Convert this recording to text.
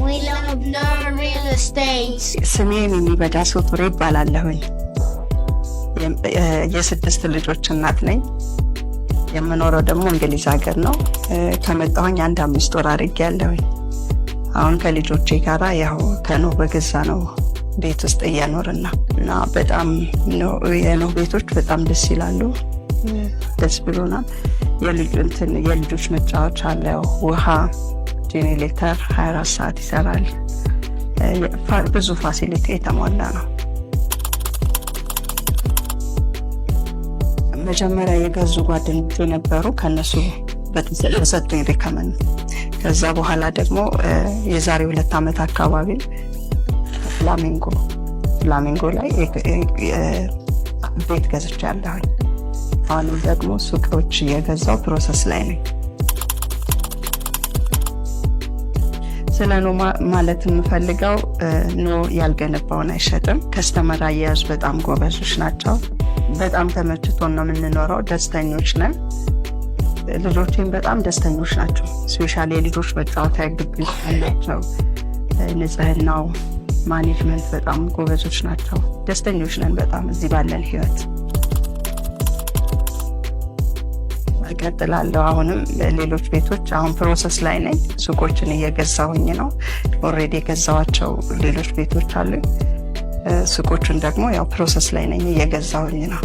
We love no real estate. ስሜ ሚሚ በዳሶ ቱሬ ይባላለሁኝ። የስድስት ልጆች እናት ነኝ። የምኖረው ደግሞ እንግሊዝ ሀገር ነው። ከመጣሁኝ 5 ወር አድርጌያለሁኝ። አሁን ከልጆቼ ጋራ ያው ከኖህ በገዛ ነው ቤት ውስጥ እየኖርን ነው እና በጣም የኖህ ቤቶች በጣም ደስ ይላሉ። ደስ ብሎናል። የልጆች መጫወቻ አለ፣ ውሃ፣ ጄኔሬተር 24 ሰዓት ይሰራል። ብዙ ፋሲሊቲ የተሟላ ነው። መጀመሪያ የገዙ ጓደኞች ነበሩ፣ ከነሱ በተሰጡኝ ሪከመንድ። ከዛ በኋላ ደግሞ የዛሬ 2 ዓመት አካባቢ ፍላሚንጎ ላይ ቤት ገዝቻለሁ። አሁንም ደግሞ ሱቆች እየገዛው ፕሮሰስ ላይ ነኝ። ስለ ኖህ ማለት የምፈልገው ኖህ ያልገነባውን አይሸጥም። ከስተመር አያያዝ በጣም ጎበዞች ናቸው። በጣም ተመችቶን ነው የምንኖረው። ደስተኞች ነን። ልጆቼም በጣም ደስተኞች ናቸው። ስፔሻሊ የልጆች መጫወቻ ግቢ አላቸው። ንጽህናው፣ ማኔጅመንት በጣም ጎበዞች ናቸው። ደስተኞች ነን በጣም እዚህ ባለን ህይወት። እቀጥላለሁ። አሁንም ሌሎች ቤቶች አሁን ፕሮሰስ ላይ ነኝ። ሱቆችን እየገዛሁኝ ነው። ኦልሬዲ የገዛዋቸው ሌሎች ቤቶች አሉ። ሱቆችን ደግሞ ያው ፕሮሰስ ላይ ነኝ፣ እየገዛሁኝ ነው።